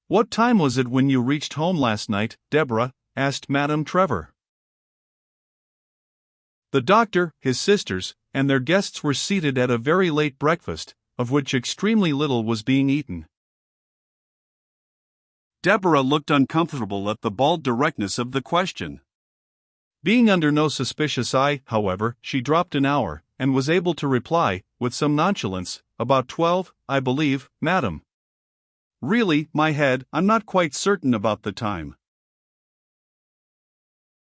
"What time was it when you reached home last night, Deborah?" asked Madame Trevor. The doctor, his sisters, and their guests were seated at a very late breakfast, of which extremely little was being eaten. Deborah looked uncomfortable at the bald directness of the question. Being under no suspicious eye, however, she dropped an hour, and was able to reply, with some nonchalance, "About 12, I believe, madam." "Really, my head, I'm not quite certain about the time."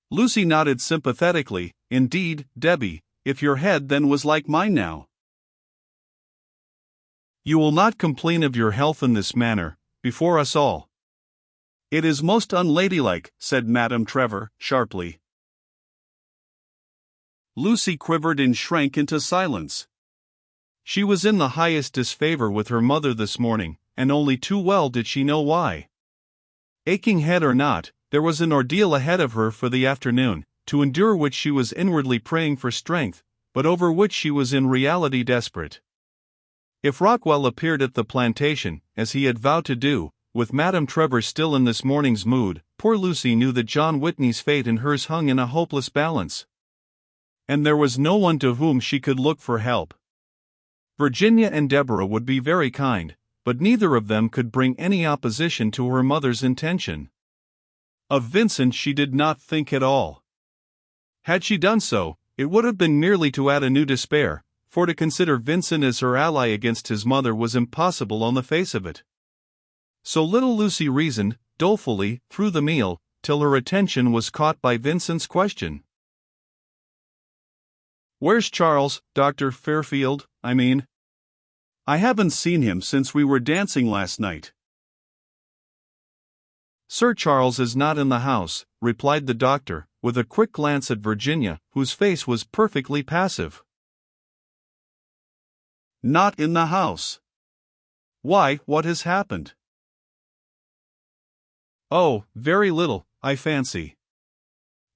Lucy nodded sympathetically. "Indeed, Debbie, if your head then was like mine now." "You will not complain of your health in this manner, before us all." "It is most unladylike," said Madame Trevor, sharply. Lucy quivered and shrank into silence. She was in the highest disfavor with her mother this morning, and only too well did she know why. Aching head or not, there was an ordeal ahead of her for the afternoon, to endure which she was inwardly praying for strength, but over which she was in reality desperate. If Rockwell appeared at the plantation, as he had vowed to do, with Madame Trevor still in this morning's mood, poor Lucy knew that John Whitney's fate and hers hung in a hopeless balance. And there was no one to whom she could look for help. Virginia and Deborah would be very kind, but neither of them could bring any opposition to her mother's intention. Of Vincent she did not think at all. Had she done so, it would have been merely to add a new despair, for to consider Vincent as her ally against his mother was impossible on the face of it. So little Lucy reasoned, dolefully, through the meal, till her attention was caught by Vincent's question. "Where's Charles, Dr. Fairfield, I mean? I haven't seen him since we were dancing last night." "Sir Charles is not in the house," replied the doctor, with a quick glance at Virginia, whose face was perfectly passive. "Not in the house? Why, what has happened?" "Oh, very little, I fancy.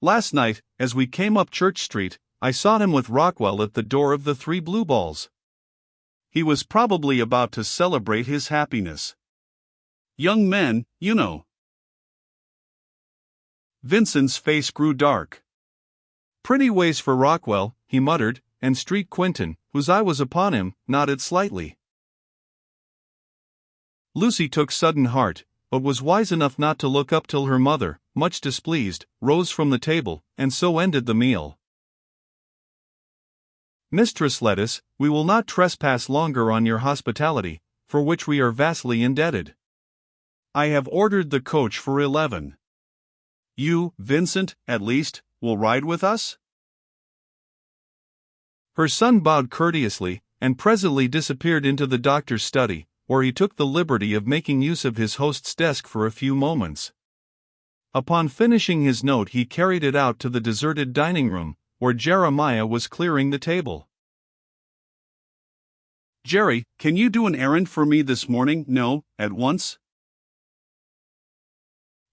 Last night, as we came up Church Street, I saw him with Rockwell at the door of the Three Blue Balls. He was probably about to celebrate his happiness. Young men, you know." Vincent's face grew dark. "Pretty ways for Rockwell," he muttered, and Street Quinton, whose eye was upon him, nodded slightly. Lucy took sudden heart, but was wise enough not to look up till her mother, much displeased, rose from the table, and so ended the meal. "Mistress Lettice, we will not trespass longer on your hospitality, for which we are vastly indebted. I have ordered the coach for 11. You, Vincent, at least, will ride with us?" Her son bowed courteously, and presently disappeared into the doctor's study, where he took the liberty of making use of his host's desk for a few moments. Upon finishing his note he carried it out to the deserted dining room, where Jeremiah was clearing the table. "Jerry, can you do an errand for me this morning? No, at once?"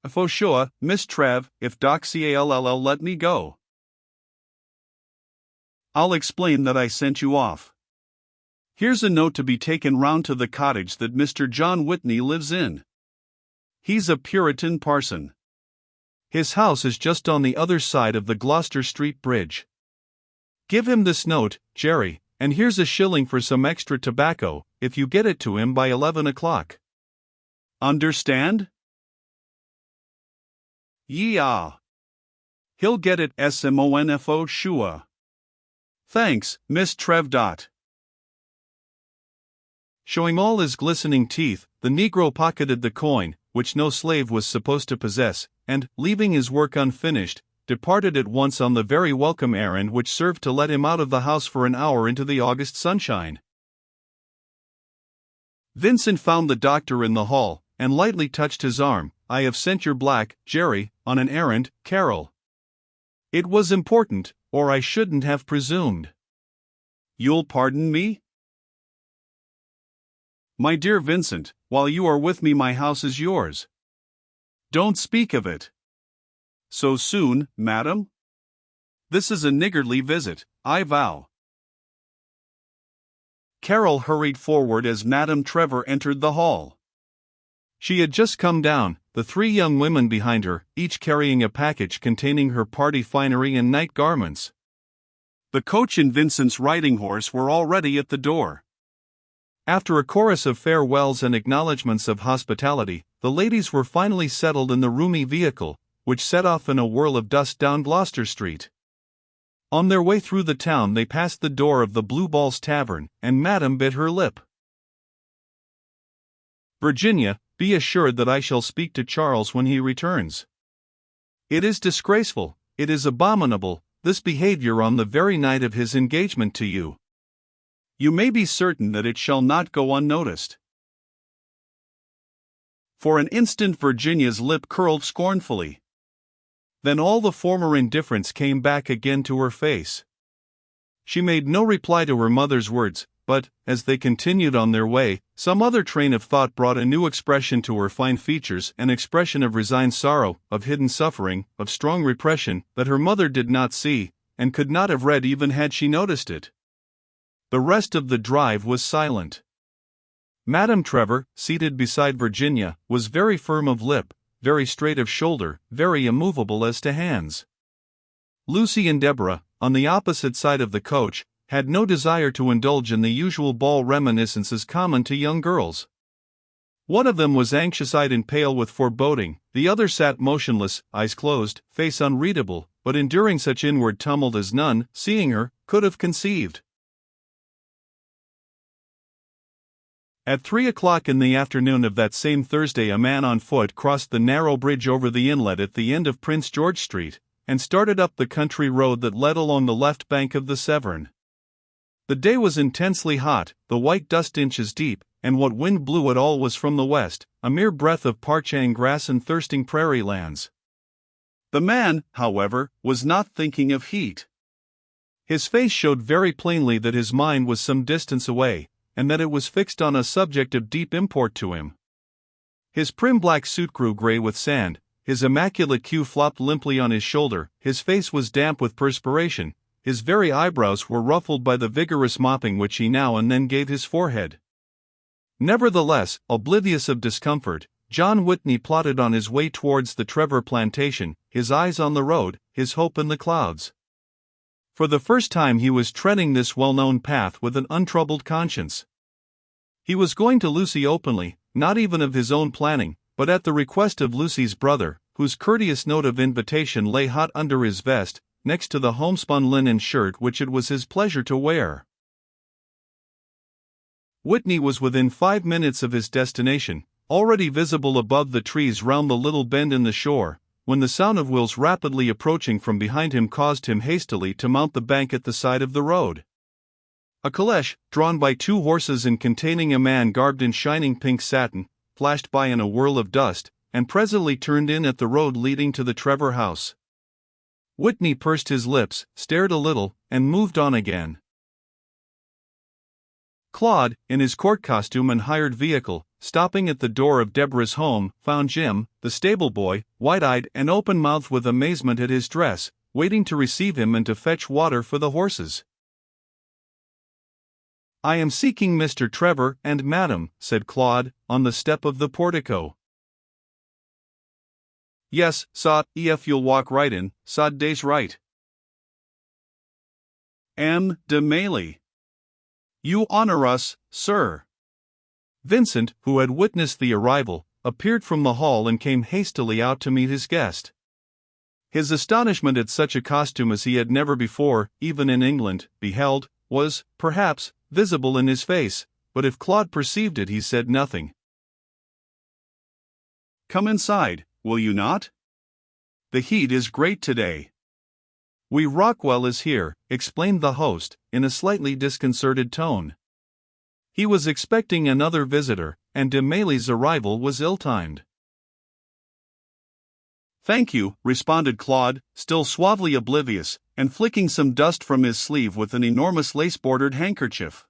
"For sure, Miss Trev, if Doc Call let me go." "I'll explain that I sent you off. Here's a note to be taken round to the cottage that Mr. John Whitney lives in. He's a Puritan parson. His house is just on the other side of the Gloucester Street Bridge. Give him this note, Jerry, and here's a shilling for some extra tobacco, if you get it to him by 11 o'clock. Understand?" "Yeah. He'll get it SMONFO sure. Thanks, Miss Trev. Showing all his glistening teeth, the Negro pocketed the coin, which no slave was supposed to possess, and, leaving his work unfinished, departed at once on the very welcome errand which served to let him out of the house for an hour into the August sunshine. Vincent found the doctor in the hall, and lightly touched his arm. "I have sent your black, Jerry, on an errand, Carol. It was important, or I shouldn't have presumed." "You'll pardon me?" "My dear Vincent, while you are with me my house is yours." "Don't speak of it." "So soon, madam? This is a niggardly visit, I vow." Carol hurried forward as Madame Trevor entered the hall. She had just come down, the three young women behind her, each carrying a package containing her party finery and night garments. The coach and Vincent's riding horse were already at the door. After a chorus of farewells and acknowledgments of hospitality, the ladies were finally settled in the roomy vehicle, which set off in a whirl of dust down Gloucester Street. On their way through the town they passed the door of the Blue Balls Tavern, and Madame bit her lip. "Virginia, be assured that I shall speak to Charles when he returns. It is disgraceful, it is abominable, this behavior on the very night of his engagement to you. You may be certain that it shall not go unnoticed." For an instant Virginia's lip curled scornfully. Then all the former indifference came back again to her face. She made no reply to her mother's words, but, as they continued on their way, some other train of thought brought a new expression to her fine features, an expression of resigned sorrow, of hidden suffering, of strong repression, that her mother did not see, and could not have read even had she noticed it. The rest of the drive was silent. Madame Trevor, seated beside Virginia, was very firm of lip, very straight of shoulder, very immovable as to hands. Lucy and Deborah, on the opposite side of the coach, had no desire to indulge in the usual ball reminiscences common to young girls. One of them was anxious-eyed and pale with foreboding, the other sat motionless, eyes closed, face unreadable, but enduring such inward tumult as none, seeing her, could have conceived. At 3 o'clock in the afternoon of that same Thursday a man on foot crossed the narrow bridge over the inlet at the end of Prince George Street, and started up the country road that led along the left bank of the Severn. The day was intensely hot, the white dust inches deep, and what wind blew at all was from the west, a mere breath of parching grass and thirsting prairie lands. The man, however, was not thinking of heat. His face showed very plainly that his mind was some distance away, and that it was fixed on a subject of deep import to him. His prim black suit grew grey with sand, his immaculate queue flopped limply on his shoulder, his face was damp with perspiration, his very eyebrows were ruffled by the vigorous mopping which he now and then gave his forehead. Nevertheless, oblivious of discomfort, John Whitney plodded on his way towards the Trevor plantation, his eyes on the road, his hope in the clouds. For the first time he was treading this well-known path with an untroubled conscience. He was going to Lucy openly, not even of his own planning, but at the request of Lucy's brother, whose courteous note of invitation lay hot under his vest, next to the homespun linen shirt which it was his pleasure to wear. Whitney was within 5 minutes of his destination, already visible above the trees round the little bend in the shore, when the sound of wheels rapidly approaching from behind him caused him hastily to mount the bank at the side of the road. A caleche, drawn by 2 horses and containing a man garbed in shining pink satin, flashed by in a whirl of dust, and presently turned in at the road leading to the Trevor house. Whitney pursed his lips, stared a little, and moved on again. Claude, in his court costume and hired vehicle, stopping at the door of Deborah's home, found Jim, the stable boy, wide-eyed and open-mouthed with amazement at his dress, waiting to receive him and to fetch water for the horses. "I am seeking Mr. Trevor and Madam," said Claude, on the step of the portico. "Yes, sot, if you'll walk right in, sot days right. M. de Mailly. You honor us, sir." Vincent, who had witnessed the arrival, appeared from the hall and came hastily out to meet his guest. His astonishment at such a costume as he had never before, even in England, beheld, was, perhaps, visible in his face, but if Claude perceived it he said nothing. "Come inside, will you not? The heat is great today." "We Rockwell is here," explained the host, in a slightly disconcerted tone. He was expecting another visitor, and de Mailly's arrival was ill-timed. "Thank you," responded Claude, still suavely oblivious, and flicking some dust from his sleeve with an enormous lace-bordered handkerchief.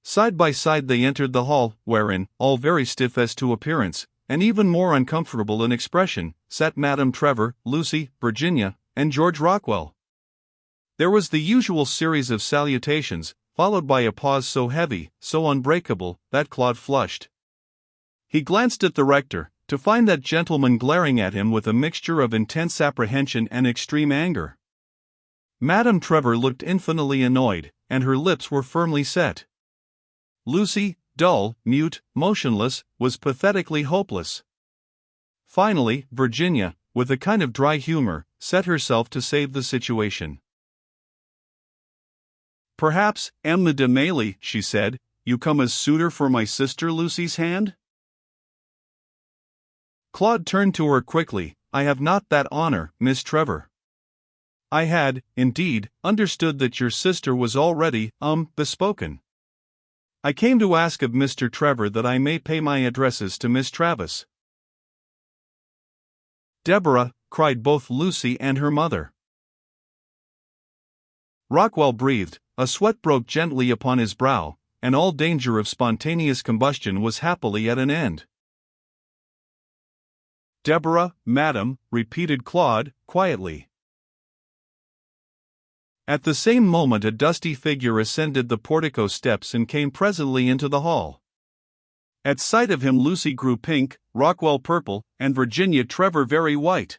Side by side they entered the hall, wherein, all very stiff as to appearance, and even more uncomfortable in expression, sat Madame Trevor, Lucy, Virginia, and George Rockwell. There was the usual series of salutations, followed by a pause so heavy, so unbreakable, that Claude flushed. He glanced at the rector, to find that gentleman glaring at him with a mixture of intense apprehension and extreme anger. Madame Trevor looked infinitely annoyed, and her lips were firmly set. Lucy, dull, mute, motionless, was pathetically hopeless. Finally, Virginia, with a kind of dry humor, set herself to save the situation. "Perhaps, Emma de Mailly," she said, "you come as suitor for my sister Lucy's hand?" Claude turned to her quickly. "I have not that honor, Miss Trevor. I had, indeed, understood that your sister was already, bespoken. I came to ask of Mr. Trevor that I may pay my addresses to Miss Travis." "Deborah!" cried both Lucy and her mother. Rockwell breathed, a sweat broke gently upon his brow, and all danger of spontaneous combustion was happily at an end. "Deborah, madam," repeated Claude, quietly. At the same moment a dusty figure ascended the portico steps and came presently into the hall. At sight of him Lucy grew pink, Rockwell purple, and Virginia Trevor very white.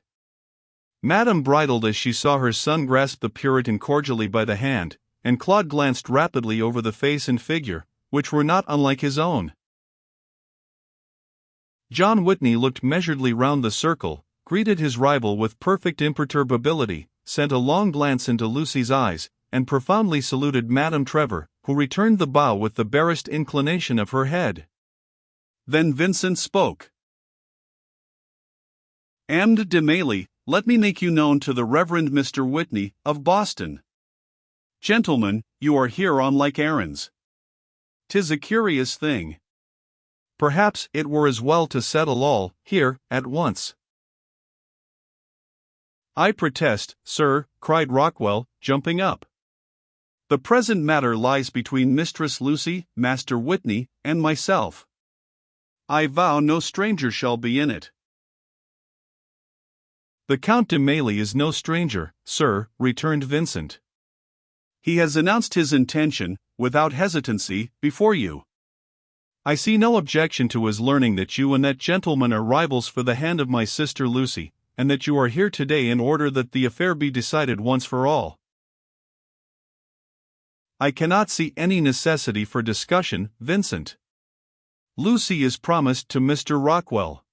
Madame bridled as she saw her son grasp the Puritan cordially by the hand, and Claude glanced rapidly over the face and figure, which were not unlike his own. John Whitney looked measuredly round the circle, greeted his rival with perfect imperturbability, sent a long glance into Lucy's eyes, and profoundly saluted Madame Trevor, who returned the bow with the barest inclination of her head. Then Vincent spoke. "Am de Mailly, let me make you known to the Reverend Mr. Whitney, of Boston. Gentlemen, you are here on like errands. 'Tis a curious thing. Perhaps it were as well to settle all, here, at once." "I protest, sir," cried Rockwell, jumping up. "The present matter lies between Mistress Lucy, Master Whitney, and myself. I vow no stranger shall be in it." "The Count de Mailly is no stranger, sir," returned Vincent. "He has announced his intention, without hesitancy, before you. I see no objection to his learning that you and that gentleman are rivals for the hand of my sister Lucy, and that you are here today in order that the affair be decided once for all. I cannot see any necessity for discussion, Vincent. Lucy is promised to Mr. Rockwell."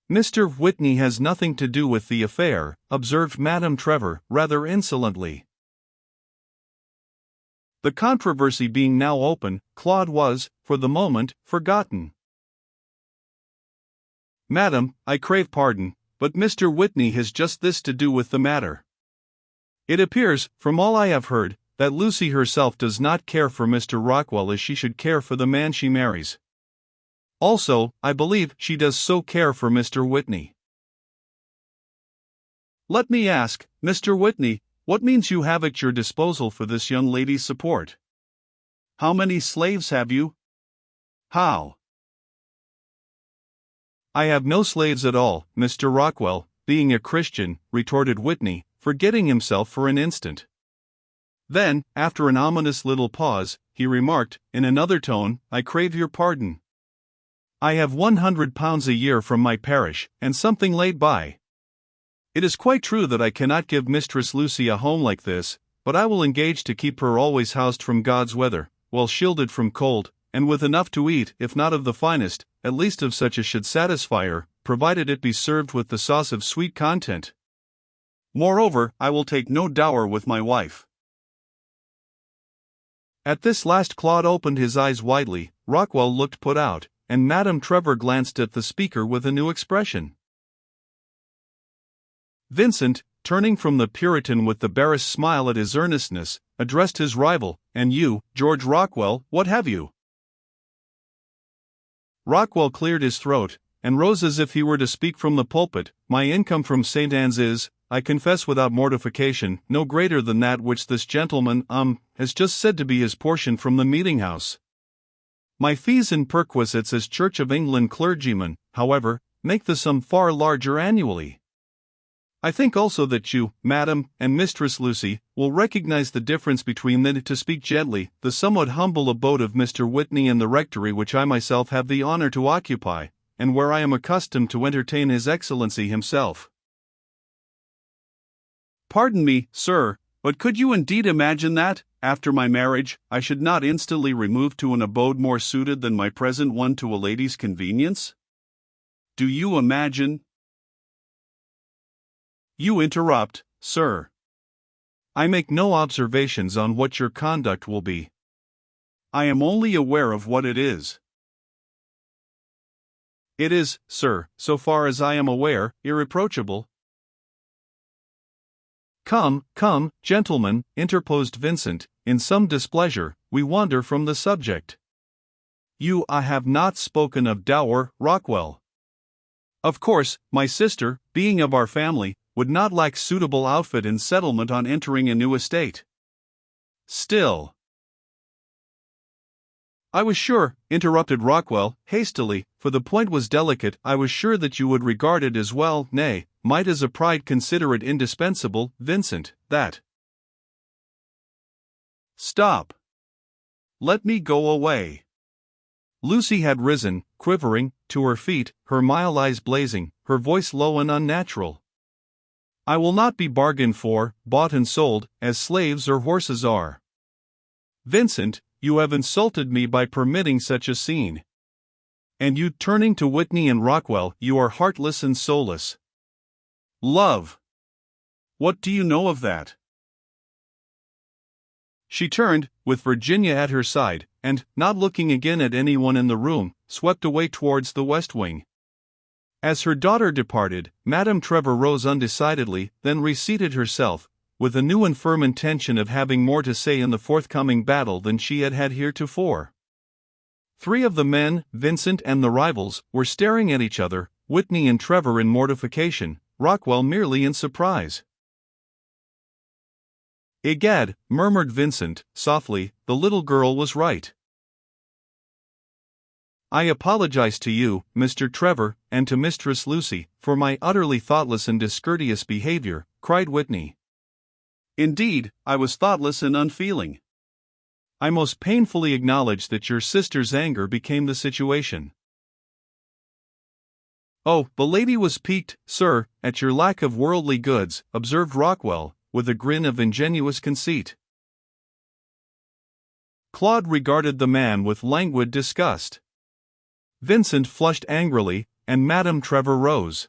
"Mr. Whitney has nothing to do with the affair," observed Madame Trevor, rather insolently. The controversy being now open, Claude was, for the moment, forgotten. "Madam, I crave pardon, but Mr. Whitney has just this to do with the matter. It appears, from all I have heard, that Lucy herself does not care for Mr. Rockwell as she should care for the man she marries. Also, I believe she does so care for Mr. Whitney. Let me ask, Mr. Whitney, what means you have at your disposal for this young lady's support? How many slaves have you? How?" "I have no slaves at all, Mr. Rockwell, being a Christian," retorted Whitney, forgetting himself for an instant. Then, after an ominous little pause, he remarked, in another tone, "I crave your pardon. I have £100 a year from my parish, and something laid by. It is quite true that I cannot give Mistress Lucy a home like this, but I will engage to keep her always housed from God's weather, well shielded from cold, and with enough to eat, if not of the finest, at least of such as should satisfy her, provided it be served with the sauce of sweet content. Moreover, I will take no dower with my wife." At this last Claude opened his eyes widely, Rockwell looked put out, and Madame Trevor glanced at the speaker with a new expression. Vincent, turning from the Puritan with the barest smile at his earnestness, addressed his rival, "And you, George Rockwell, what have you?" Rockwell cleared his throat, and rose as if he were to speak from the pulpit. "My income from St. Anne's is, I confess without mortification, no greater than that which this gentleman, has just said to be his portion from the meeting-house. My fees and perquisites as Church of England clergyman, however, make the sum far larger annually. I think also that you, Madam, and Mistress Lucy, will recognize the difference between the, to speak gently, the somewhat humble abode of Mr. Whitney and the rectory which I myself have the honor to occupy, and where I am accustomed to entertain His Excellency himself. Pardon me, sir, but could you indeed imagine that, after my marriage, I should not instantly remove to an abode more suited than my present one to a lady's convenience? Do you imagine? You interrupt, sir. I make no observations on what your conduct will be. I am only aware of what it is. It is, sir, so far as I am aware, irreproachable. Come, come, gentlemen, interposed Vincent, in some displeasure, we wander from the subject. I have not spoken of dower, Rockwell. Of course, my sister, being of our family, would not lack suitable outfit and settlement on entering a new estate. Still, I was sure, interrupted Rockwell, hastily, for the point was delicate, I was sure that you would regard it as well, nay, might as a pride consider it indispensable, Vincent, that. Stop. Let me go away. Lucy had risen, quivering, to her feet, her mild eyes blazing, her voice low and unnatural. I will not be bargained for, bought and sold, as slaves or horses are. Vincent, you have insulted me by permitting such a scene. And you, turning to Whitney and Rockwell, you are heartless and soulless. Love. What do you know of that? She turned, with Virginia at her side, and, not looking again at anyone in the room, swept away towards the west wing. As her daughter departed, Madame Trevor rose undecidedly, then reseated herself, with a new and firm intention of having more to say in the forthcoming battle than she had had heretofore. 3 of the men, Vincent and the rivals, were staring at each other, Whitney and Trevor in mortification, Rockwell merely in surprise. Egad, murmured Vincent, softly, the little girl was right. I apologize to you, Mr. Trevor, and to Mistress Lucy, for my utterly thoughtless and discourteous behavior, cried Whitney. Indeed, I was thoughtless and unfeeling. I most painfully acknowledge that your sister's anger became the situation. Oh, the lady was piqued, sir, at your lack of worldly goods, observed Rockwell, with a grin of ingenuous conceit. Claude regarded the man with languid disgust. Vincent flushed angrily, and Madame Trevor rose.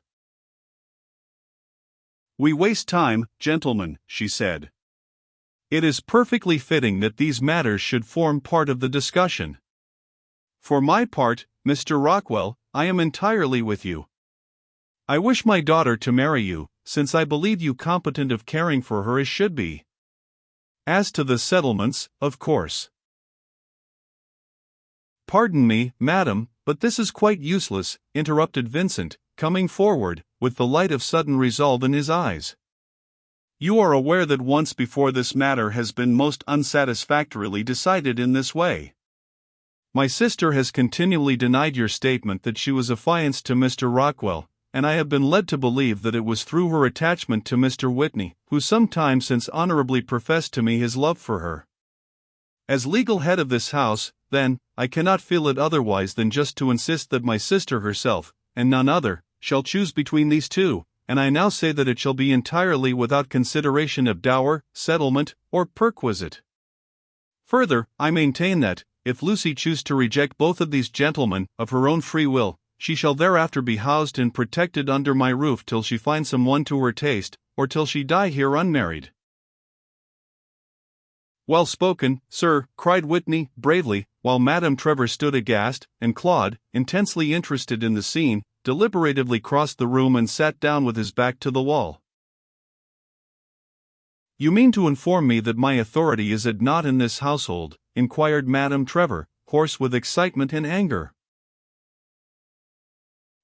We waste time, gentlemen, she said. It is perfectly fitting that these matters should form part of the discussion. For my part, Mr. Rockwell, I am entirely with you. I wish my daughter to marry you, since I believe you competent of caring for her as should be. As to the settlements, of course. Pardon me, madam, but this is quite useless, interrupted Vincent, coming forward, with the light of sudden resolve in his eyes. You are aware that once before this matter has been most unsatisfactorily decided in this way. My sister has continually denied your statement that she was affianced to Mr. Rockwell, and I have been led to believe that it was through her attachment to Mr. Whitney, who some time since honorably professed to me his love for her. As legal head of this house, then, I cannot feel it otherwise than just to insist that my sister herself, and none other, shall choose between these two, and I now say that it shall be entirely without consideration of dower, settlement, or perquisite. Further, I maintain that, if Lucy choose to reject both of these gentlemen, of her own free will, she shall thereafter be housed and protected under my roof till she find some one to her taste, or till she die here unmarried. Well spoken, sir, cried Whitney, bravely, while Madame Trevor stood aghast, and Claude, intensely interested in the scene, deliberatively crossed the room and sat down with his back to the wall. You mean to inform me that my authority is at naught in this household? Inquired Madame Trevor, hoarse with excitement and anger.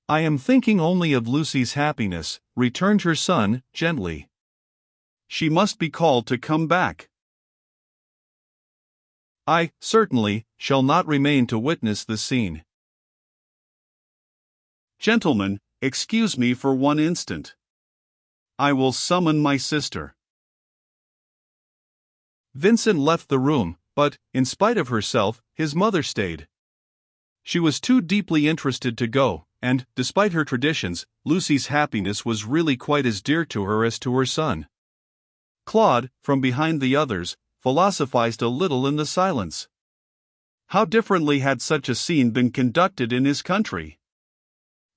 I am thinking only of Lucy's happiness, returned her son, gently. She must be called to come back. I, certainly, shall not remain to witness the scene. Gentlemen, excuse me for one instant. I will summon my sister." Vincent left the room, but, in spite of herself, his mother stayed. She was too deeply interested to go, and, despite her traditions, Lucy's happiness was really quite as dear to her as to her son. Claude, from behind the others, philosophized a little in the silence. How differently had such a scene been conducted in his country?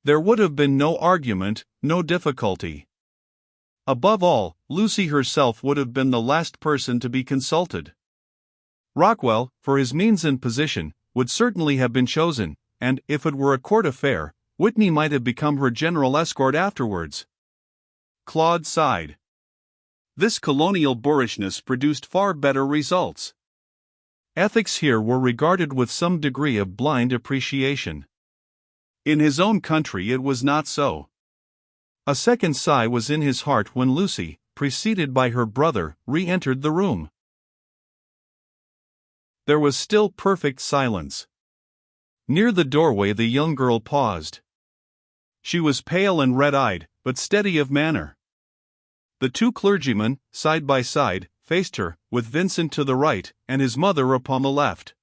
There would have been no argument, no difficulty. Above all, Lucy herself would have been the last person to be consulted. Rockwell, for his means and position, would certainly have been chosen, and, if it were a court affair, Whitney might have become her general escort afterwards. Claude sighed. This colonial boorishness produced far better results. Ethics here were regarded with some degree of blind appreciation. In his own country it was not so. A second sigh was in his heart when Lucy, preceded by her brother, re-entered the room. There was still perfect silence. Near the doorway the young girl paused. She was pale and red-eyed, but steady of manner. The two clergymen, side by side, faced her, with Vincent to the right, and his mother upon the left.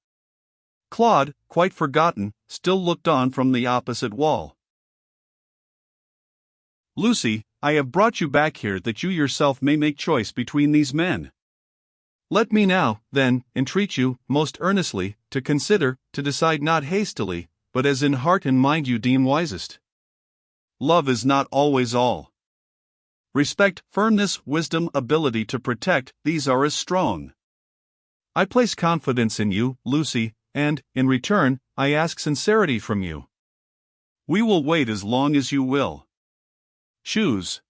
Claude, quite forgotten, still looked on from the opposite wall. "Lucy, I have brought you back here that you yourself may make choice between these men. Let me now, then, entreat you, most earnestly, to consider, to decide not hastily, but as in heart and mind you deem wisest. Love is not always all. Respect, firmness, wisdom, ability to protect, these are as strong. I place confidence in you, Lucy, and, in return, I ask sincerity from you. We will wait as long as you will. Choose."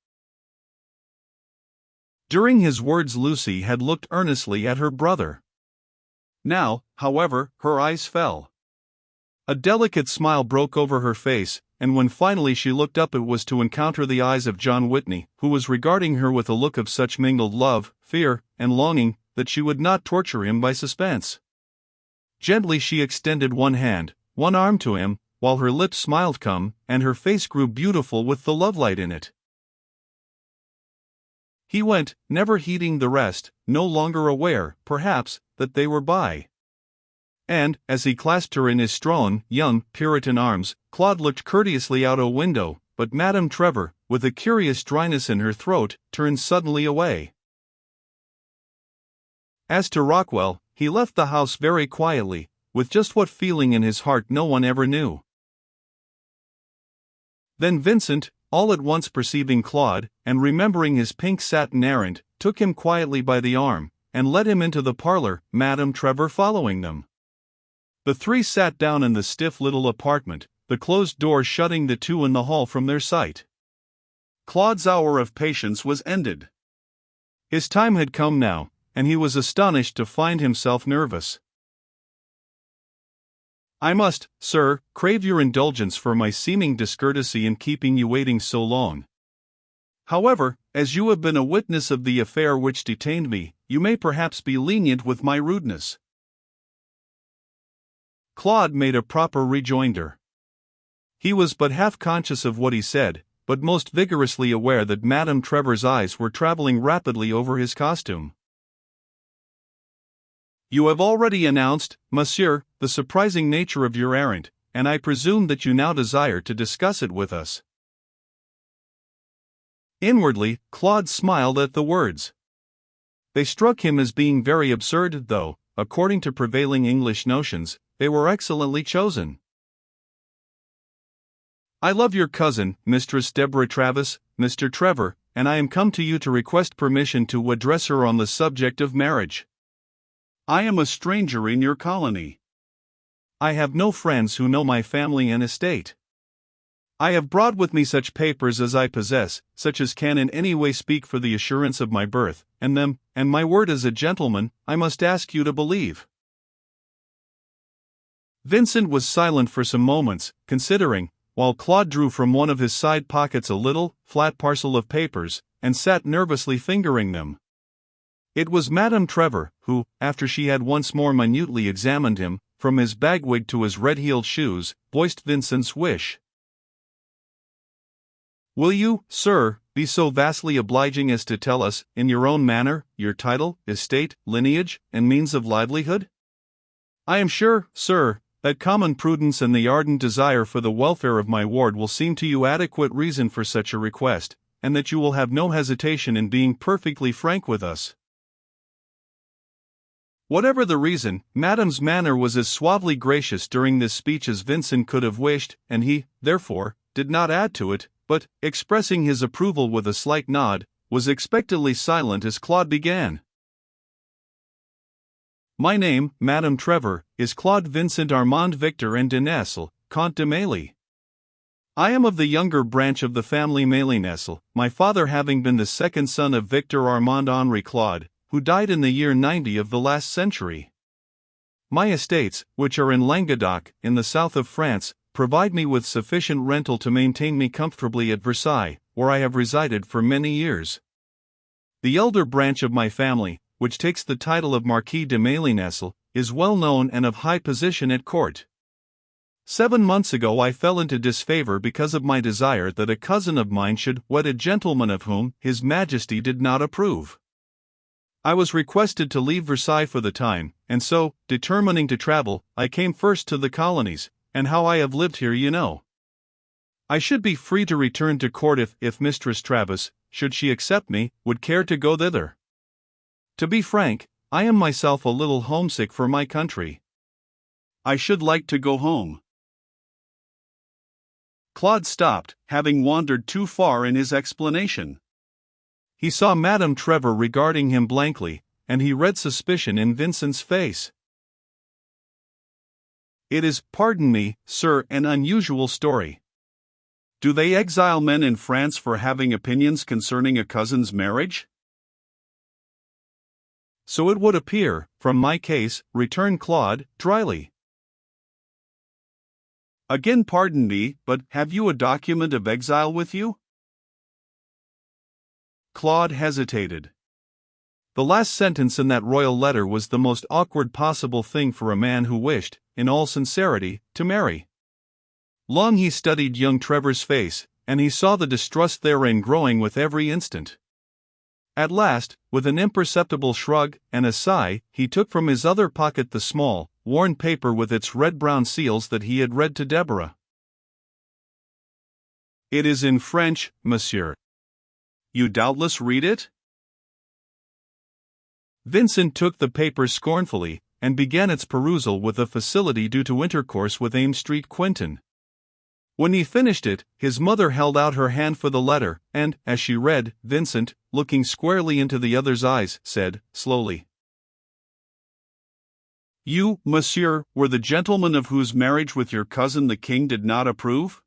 During his words Lucy had looked earnestly at her brother. Now, however, her eyes fell. A delicate smile broke over her face, and when finally she looked up it was to encounter the eyes of John Whitney, who was regarding her with a look of such mingled love, fear, and longing, that she would not torture him by suspense. Gently she extended one hand, one arm to him, while her lips smiled come, and her face grew beautiful with the lovelight in it. He went, never heeding the rest, no longer aware, perhaps, that they were by. And, as he clasped her in his strong, young, Puritan arms, Claude looked courteously out a window, but Madame Trevor, with a curious dryness in her throat, turned suddenly away. As to Rockwell, he left the house very quietly, with just what feeling in his heart no one ever knew. Then Vincent, all at once perceiving Claude, and remembering his pink satin errand, took him quietly by the arm, and led him into the parlor, Madame Trevor following them. The three sat down in the stiff little apartment, the closed door shutting the two in the hall from their sight. Claude's hour of patience was ended. His time had come now, and he was astonished to find himself nervous. "I must, sir, crave your indulgence for my seeming discourtesy in keeping you waiting so long. However, as you have been a witness of the affair which detained me, you may perhaps be lenient with my rudeness." Claude made a proper rejoinder. He was but half conscious of what he said, but most vigorously aware that Madame Trevor's eyes were traveling rapidly over his costume. "You have already announced, monsieur, the surprising nature of your errand, and I presume that you now desire to discuss it with us." Inwardly, Claude smiled at the words. They struck him as being very absurd, though, according to prevailing English notions, they were excellently chosen. "I love your cousin, Mistress Deborah Travis, Mr. Trevor, and I am come to you to request permission to address her on the subject of marriage. I am a stranger in your colony. I have no friends who know my family and estate. I have brought with me such papers as I possess, such as can in any way speak for the assurance of my birth, and them, and my word as a gentleman, I must ask you to believe." Vincent was silent for some moments, considering, while Claude drew from one of his side pockets a little, flat parcel of papers, and sat nervously fingering them. It was Madame Trevor, who, after she had once more minutely examined him, from his bagwig to his red-heeled shoes, voiced Vincent's wish. "Will you, sir, be so vastly obliging as to tell us, in your own manner, your title, estate, lineage, and means of livelihood? I am sure, sir, that common prudence and the ardent desire for the welfare of my ward will seem to you adequate reason for such a request, and that you will have no hesitation in being perfectly frank with us. Whatever the reason, Madame's manner was as suavely gracious during this speech as Vincent could have wished, and he, therefore, did not add to it, but, expressing his approval with a slight nod, was expectantly silent as Claude began. My name, Madame Trevor, is Claude Vincent Armand Victor and de Nesle, Comte de Mailly. I am of the younger branch of the family Mailly-Nesle, my father having been the second son of Victor Armand Henri Claude, who died in the year 90 of the last century. My estates, which are in Languedoc, in the south of France, provide me with sufficient rental to maintain me comfortably at Versailles, where I have resided for many years. The elder branch of my family, which takes the title of Marquis de Mailly-Nesle, is well known and of high position at court. 7 months ago I fell into disfavor because of my desire that a cousin of mine should wed a gentleman of whom His Majesty did not approve. I was requested to leave Versailles for the time, and so, determining to travel, I came first to the colonies, and how I have lived here you know. I should be free to return to court if Mistress Travis, should she accept me, would care to go thither. To be frank, I am myself a little homesick for my country. I should like to go home. Claude stopped, having wandered too far in his explanation. He saw Madame Trevor regarding him blankly, and he read suspicion in Vincent's face. It is, pardon me, sir, an unusual story. Do they exile men in France for having opinions concerning a cousin's marriage? So it would appear, from my case, returned Claude, dryly. Again pardon me, but have you a document of exile with you? Claude hesitated. The last sentence in that royal letter was the most awkward possible thing for a man who wished, in all sincerity, to marry. Long he studied young Trevor's face, and he saw the distrust therein growing with every instant. At last, with an imperceptible shrug and a sigh, he took from his other pocket the small, worn paper with its red-brown seals that he had read to Deborah. It is in French, monsieur. You doubtless read it? Vincent took the paper scornfully, and began its perusal with a facility due to intercourse with Ames Street Quinton. When he finished it, his mother held out her hand for the letter, and, as she read, Vincent, looking squarely into the other's eyes, said, slowly, You, monsieur, were the gentleman of whose marriage with your cousin the king did not approve?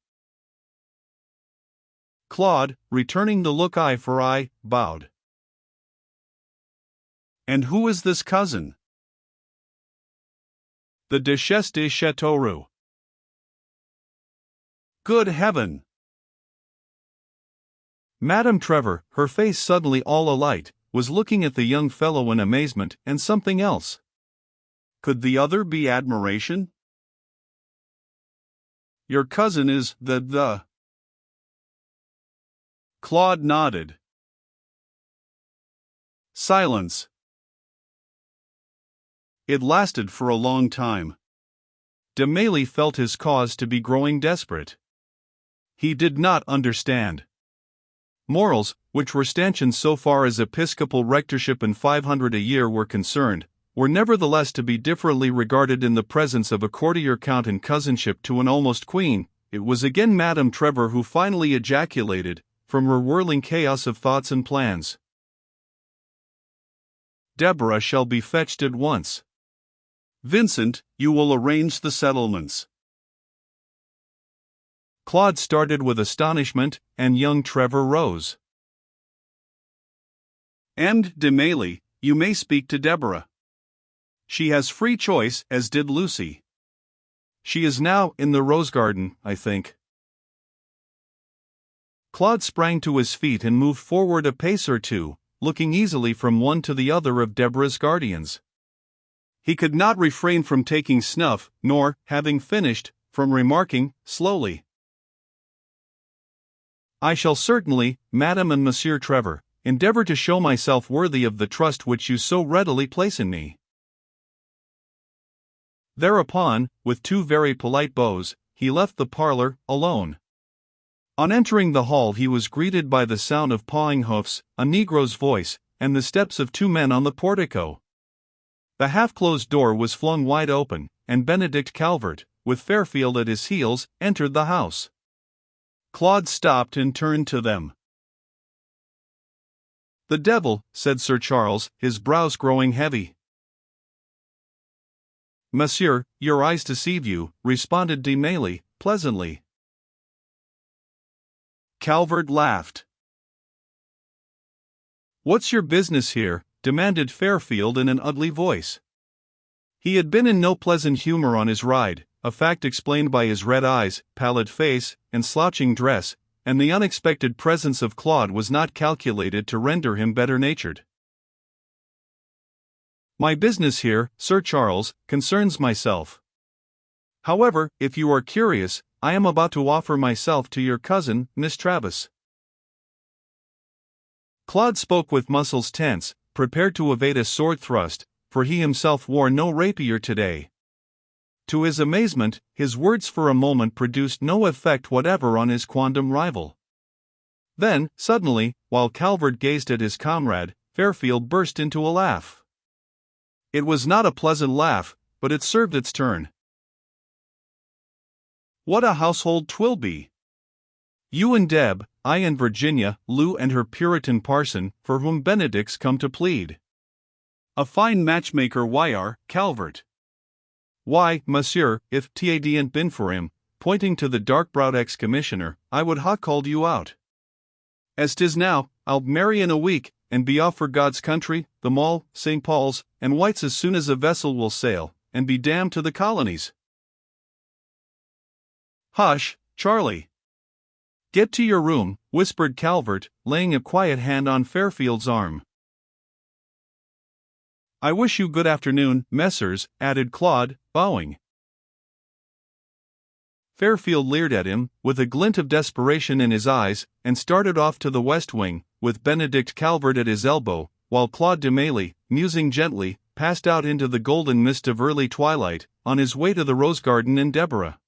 Claude, returning the look eye for eye, bowed. And who is this cousin? The Duchesse de Châteauroux. Good heaven! Madame Trevor, her face suddenly all alight, was looking at the young fellow in amazement and something else. Could the other be admiration? Your cousin is the... Claude nodded. Silence. It lasted for a long time. De Mailly felt his cause to be growing desperate. He did not understand. Morals, which were stanchioned so far as episcopal rectorship and 500 a year were concerned, were nevertheless to be differently regarded in the presence of a courtier count in cousinship to an almost queen. It was again Madame Trevor who finally ejaculated, from her whirling chaos of thoughts and plans, Deborah shall be fetched at once. Vincent, you will arrange the settlements. Claude started with astonishment, and young Trevor rose. And, de Mailly, you may speak to Deborah. She has free choice, as did Lucy. She is now in the rose garden, I think. Claude sprang to his feet and moved forward a pace or two, looking easily from one to the other of Deborah's guardians. He could not refrain from taking snuff, nor, having finished, from remarking, slowly, I shall certainly, Madame and Monsieur Trevor, endeavor to show myself worthy of the trust which you so readily place in me." Thereupon, with two very polite bows, he left the parlor, alone. On entering the hall he was greeted by the sound of pawing hoofs, a negro's voice, and the steps of two men on the portico. The half-closed door was flung wide open, and Benedict Calvert, with Fairfield at his heels, entered the house. Claude stopped and turned to them. "The devil," said Sir Charles, his brows growing heavy. "Monsieur, your eyes deceive you," responded de Mailly, pleasantly. Calvert laughed. "What's your business here?" demanded Fairfield in an ugly voice. He had been in no pleasant humor on his ride, a fact explained by his red eyes, pallid face, and slouching dress, and the unexpected presence of Claude was not calculated to render him better-natured. "My business here, Sir Charles, concerns myself. However, if you are curious, I am about to offer myself to your cousin, Miss Travis." Claude spoke with muscles tense, prepared to evade a sword thrust, for he himself wore no rapier today. To his amazement, his words for a moment produced no effect whatever on his quondam rival. Then, suddenly, while Calvert gazed at his comrade, Fairfield burst into a laugh. It was not a pleasant laugh, but it served its turn. "What a household 'twill be! You and Deb, I and Virginia, Lou and her Puritan parson, for whom Benedict's come to plead. A fine matchmaker are Calvert. Why, monsieur, if t'adn't been for him," pointing to the dark-browed ex-commissioner, "I would ha' called you out. As 'tis now, I'll marry in a week, and be off for God's country, the Mall, St. Paul's, and White's as soon as a vessel will sail, and be damned to the colonies." "Hush, Charlie. Get to your room," whispered Calvert, laying a quiet hand on Fairfield's arm. "I wish you good afternoon, messers," added Claude, bowing. Fairfield leered at him, with a glint of desperation in his eyes, and started off to the west wing, with Benedict Calvert at his elbow, while Claude de Mailly, musing gently, passed out into the golden mist of early twilight, on his way to the rose garden in Deborah.